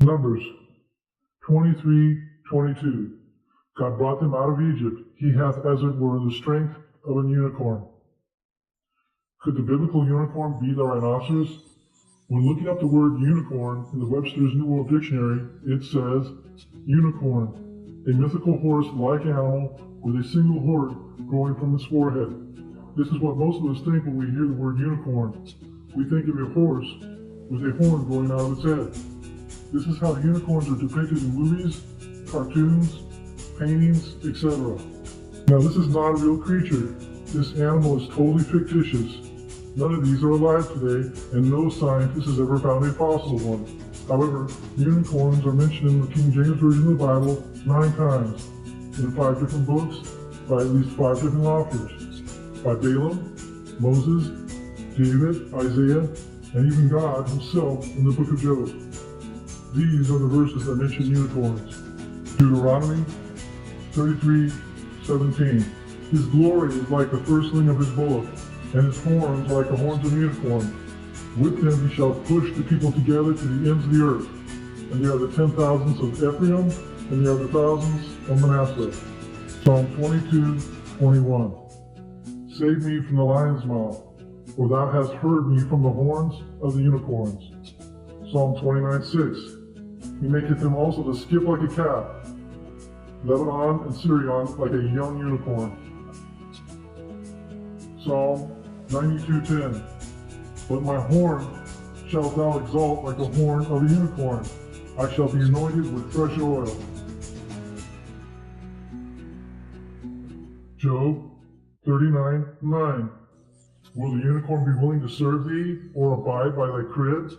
Numbers 23:22. God brought them out of Egypt. He hath as it were the strength of an unicorn. Could the biblical unicorn be the rhinoceros? When looking up the word unicorn in the Webster's New World Dictionary, it says, unicorn, a mythical horse-like animal with a single horn growing from its forehead. This is what most of us think when we hear the word unicorn. We think of a horse with a horn growing out of its head. This is how unicorns are depicted in movies, cartoons, paintings, etc. Now this is not a real creature. This animal is totally fictitious. None of these are alive today, and no scientist has ever found a fossil one. However, unicorns are mentioned in the King James Version of the Bible 9 times, in 5 different books, by at least 5 different authors, by Balaam, Moses, David, Isaiah, and even God himself in the book of Job. These are the verses that mention unicorns. Deuteronomy 33:17. His glory is like the firstling of his bullock, and his horns like the horns of a unicorn. With them he shall push the people together to the ends of the earth. And they are the 10,000s of Ephraim, and they are the thousands of Manasseh. Psalm 22:21. Save me from the lion's mouth, for thou hast heard me from the horns of the unicorns. Psalm 29:6. He maketh them also to skip like a calf, Lebanon and Syrian like a young unicorn. Psalm 92:10. But my horn shalt thou exalt like the horn of a unicorn. I shall be anointed with fresh oil. Job 39:9. Will the unicorn be willing to serve thee, or abide by thy crib?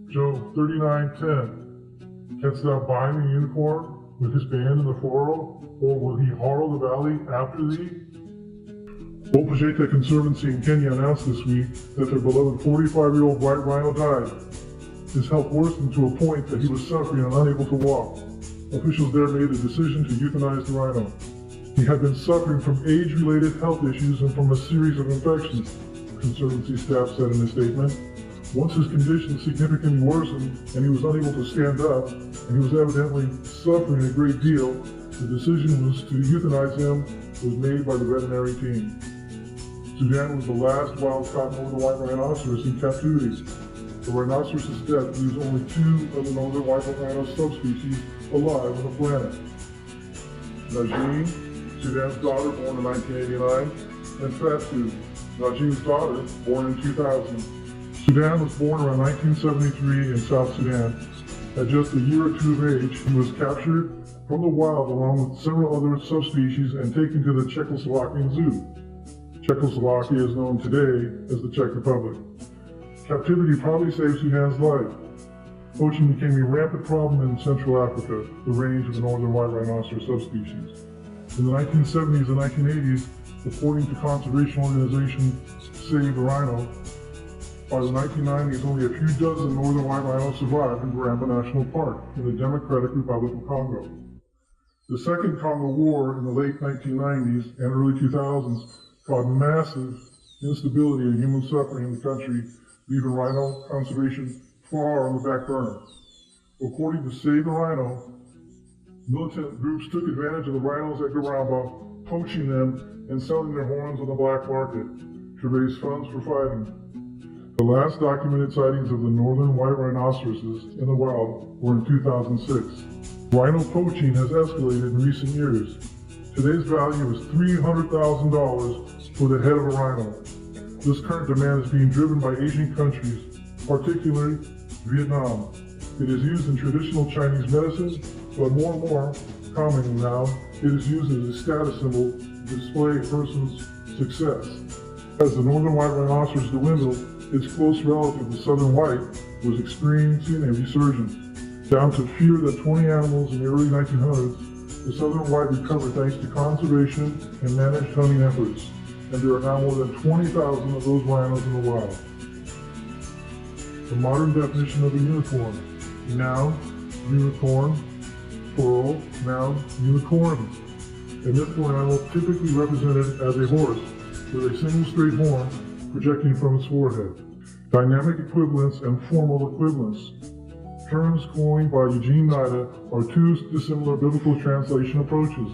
Job 39:10. Canst thou bind the unicorn with his band in the furrow, or will he harrow the valley after thee? Wolpajete Conservancy in Kenya announced this week that their beloved 45-year-old white rhino died. His health worsened to a point that he was suffering and unable to walk. Officials there made the decision to euthanize the rhino. He had been suffering from age-related health issues and from a series of infections, Conservancy staff said in a statement. Once his condition significantly worsened and he was unable to stand up, and he was evidently suffering a great deal, the decision was to euthanize him was made by the veterinary team. Sudan was the last wild-caught northern white rhinoceros in captivity. The rhinoceros's death leaves only 2 of the northern white rhino subspecies alive on the planet. Najim, Sudan's daughter, born in 1989, and Fatu, Najim's daughter, born in 2000. Sudan was born around 1973 in South Sudan. At just a year or 2 of age, he was captured from the wild along with several other subspecies and taken to the Czechoslovakian Zoo. Czechoslovakia is known today as the Czech Republic. Captivity probably saved Sudan's life. Poaching became a rampant problem in Central Africa, the range of the northern white rhinoceros subspecies. In the 1970s and 1980s, according to conservation organization Save the Rhino, by the 1990s, only a few dozen northern white rhinos survived in Garamba National Park in the Democratic Republic of Congo. The Second Congo War in the late 1990s and early 2000s caused massive instability and human suffering in the country, leaving rhino conservation far on the back burner. According to Save the Rhino, militant groups took advantage of the rhinos at Garamba, poaching them and selling their horns on the black market to raise funds for fighting. The last documented sightings of the northern white rhinoceroses in the wild were in 2006. Rhino poaching has escalated in recent years. Today's value is $300,000 for the head of a rhino. This current demand is being driven by Asian countries, particularly Vietnam. It is used in traditional Chinese medicine, but more and more commonly now, it is used as a status symbol to display a person's success. As the northern white rhinoceros dwindled, its close relative, the southern white, was experiencing a resurgence. Down to fewer than 20 animals in the early 1900s, the southern white recovered thanks to conservation and managed hunting efforts, and there are now more than 20,000 of those rhinos in the wild. The modern definition of a unicorn: noun, unicorn, plural, noun, unicorn. A mythical animal typically represented as a horse with a single straight horn projecting from its forehead. Dynamic equivalence and formal equivalence. terms coined by Eugene Nida are two dissimilar biblical translation approaches,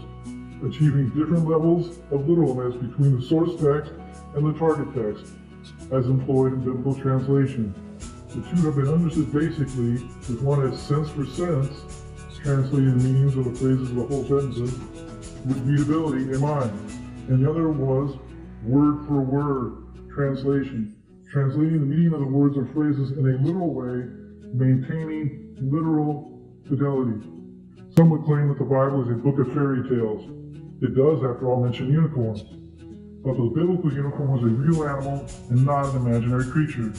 achieving different levels of literalness between the source text and the target text, as employed in biblical translation. The two have been understood basically, with one as sense for sense, translating the meanings of the phrases of the whole sentences, with readability in mind, and the other was word for word translation, translating the meaning of the words or phrases in a literal way, maintaining literal fidelity. Some would claim that the Bible is a book of fairy tales. It does, after all, mention unicorns. But the biblical unicorn was a real animal and not an imaginary creature.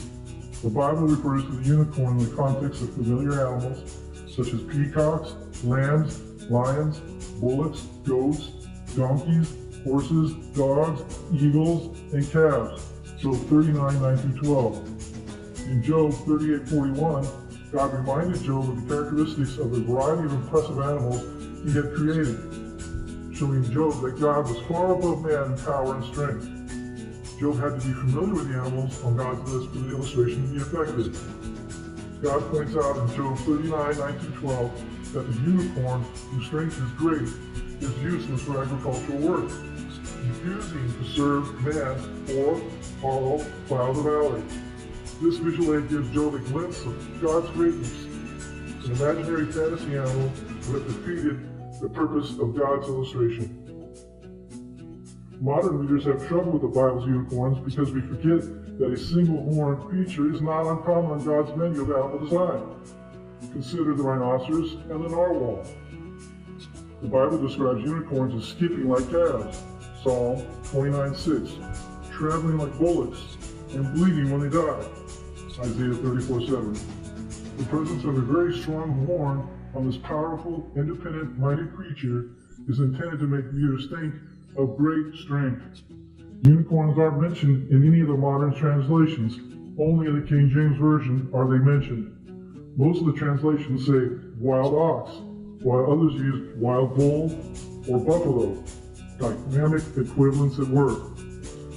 The Bible refers to the unicorn in the context of familiar animals, such as peacocks, lambs, lions, bullocks, goats, donkeys, horses, dogs, eagles, and calves. Job 39, 9-12. In Job 38:41, God reminded Job of the characteristics of a variety of impressive animals he had created, showing Job that God was far above man in power and strength. Job had to be familiar with the animals on God's list for the illustration to be effective. God points out in Job 39, 9-12, that the unicorn, whose strength is great, is useless for agricultural work, refusing to serve man or follow plow the valley. This visual aid gives Job a glimpse of God's greatness, an imaginary fantasy animal who had defeated the purpose of God's illustration. Modern readers have trouble with the Bible's unicorns because we forget that a single-horned creature is not uncommon on God's menu of animal design. Consider the rhinoceros and the narwhal. The Bible describes unicorns as skipping like calves, Psalm 29:6, traveling like bullocks, and bleeding when they die, Isaiah 34:7. The presence of a very strong horn on this powerful, independent-minded creature is intended to make readers think of great strength. Unicorns aren't mentioned in any of the modern translations. Only in the King James Version are they mentioned. Most of the translations say wild ox, while others use wild bull or buffalo, dynamic equivalents at work.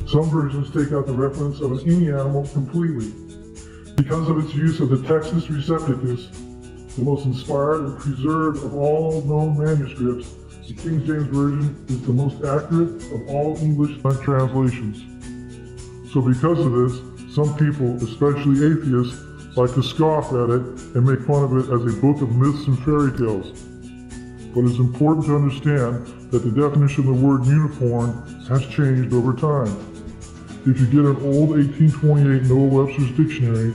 Some versions take out the reference of any animal completely. Because of its use of the Textus Recepticus, the most inspired and preserved of all known manuscripts, the King James Version is the most accurate of all English translations. So because of this, some people, especially atheists, like to scoff at it and make fun of it as a book of myths and fairy tales. But it's important to understand that the definition of the word unicorn has changed over time. If you get an old 1828 Noah Webster's dictionary,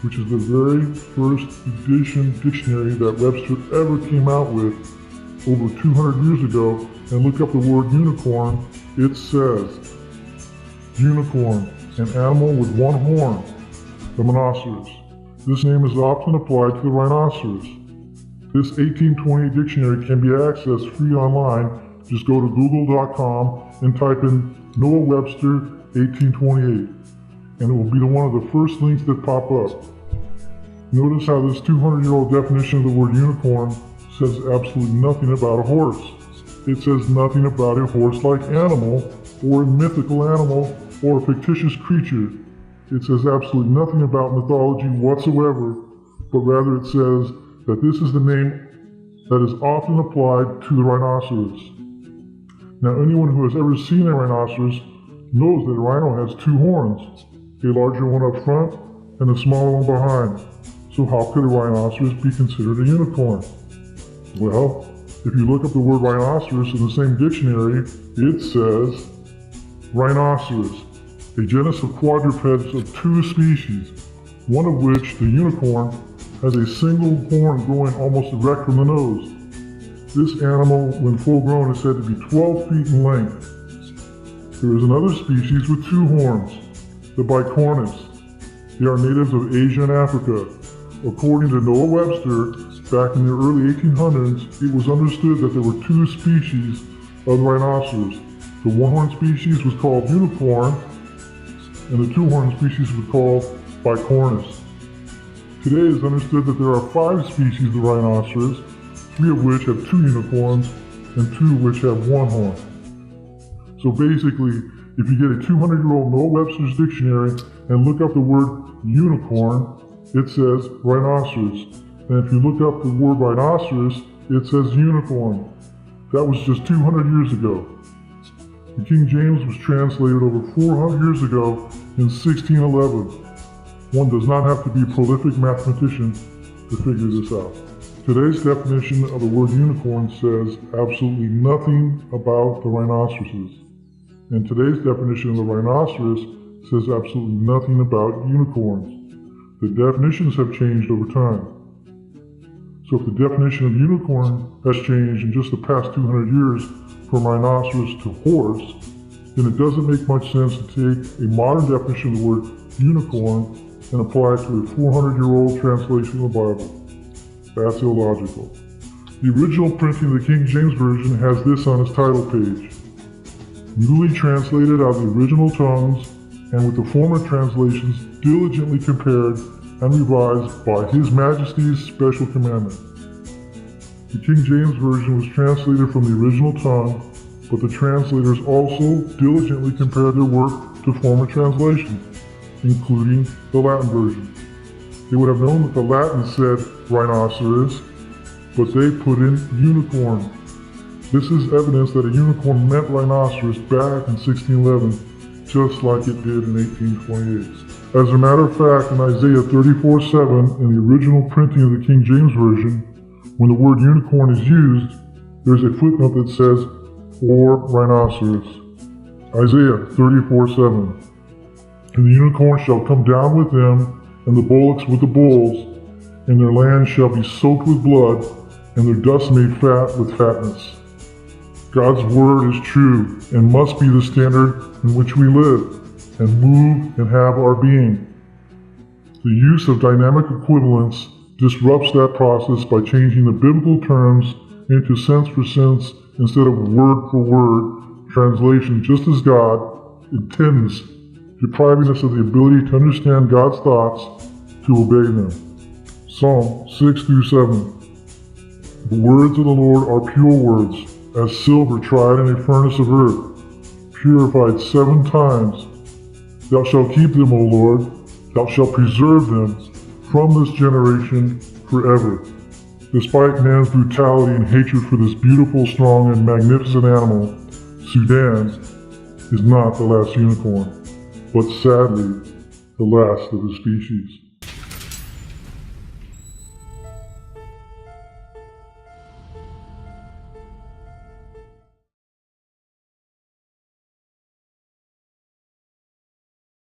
which is the very first edition dictionary that Webster ever came out with over 200 years ago, and look up the word unicorn, it says, unicorn, an animal with one horn, the rhinoceros. This name is often applied to the rhinoceros. This 1828 dictionary can be accessed free online. Just go to google.com and type in Noah Webster 1828, and it will be one of the first links that pop up. Notice how this 200-year-old definition of the word unicorn says absolutely nothing about a horse. It says nothing about a horse-like animal, or a mythical animal, or a fictitious creature. It says absolutely nothing about mythology whatsoever, but rather it says that this is the name that is often applied to the rhinoceros. Now, anyone who has ever seen a rhinoceros knows that a rhino has two horns, a larger one up front and a smaller one behind. So how could a rhinoceros be considered a unicorn? Well, if you look up the word rhinoceros in the same dictionary, it says rhinoceros, a genus of quadrupeds of two species, one of which, the unicorn, has a single horn growing almost erect from the nose. This animal, when full grown, is said to be 12 feet in length. There is another species with two horns, the bicornis. They are natives of Asia and Africa. According to Noah Webster, back in the early 1800s, it was understood that there were two species of rhinoceros. The one-horned species was called unicorn, and the two-horned species was called bicornis. Today it is understood that there are 5 species of rhinoceros, 3 of which have 2 unicorns, and 2 of which have 1 horn. So basically, if you get a 200-year-old Noah Webster's dictionary and look up the word unicorn, it says rhinoceros. And if you look up the word rhinoceros, it says unicorn. That was just 200 years ago. The King James was translated over 400 years ago in 1611. One does not have to be a prolific mathematician to figure this out. Today's definition of the word unicorn says absolutely nothing about the rhinoceroses. And today's definition of the rhinoceros says absolutely nothing about unicorns. The definitions have changed over time. So if the definition of unicorn has changed in just the past 200 years from rhinoceros to horse, then it doesn't make much sense to take a modern definition of the word unicorn and apply it to a 400-year-old translation of the Bible. That's illogical. The original printing of the King James Version has this on its title page: newly translated out of the original tongues and with the former translations diligently compared and revised by His Majesty's special commandment. The King James Version was translated from the original tongue, but the translators also diligently compared their work to former translations, including the Latin version. They would have known that the Latin said rhinoceros, but they put in unicorn. This is evidence that a unicorn meant rhinoceros back in 1611, just like it did in 1828. As a matter of fact, in Isaiah 34:7, in the original printing of the King James Version, when the word unicorn is used, there's a footnote that says, or rhinoceros. Isaiah 34:7. And the unicorn shall come down with them, and the bullocks with the bulls, and their land shall be soaked with blood, and their dust made fat with fatness. God's word is true and must be the standard in which we live and move and have our being. The use of dynamic equivalence disrupts that process by changing the biblical terms into sense for sense instead of word for word translation, just as God intends, depriving us of the ability to understand God's thoughts, to obey them. Psalm 6-7. The words of the Lord are pure words, as silver tried in a furnace of earth, purified 7 times. Thou shalt keep them, O Lord, thou shalt preserve them from this generation forever. Despite man's brutality and hatred for this beautiful, strong, and magnificent animal, Sudan is not the last unicorn, but sadly, the last of the species.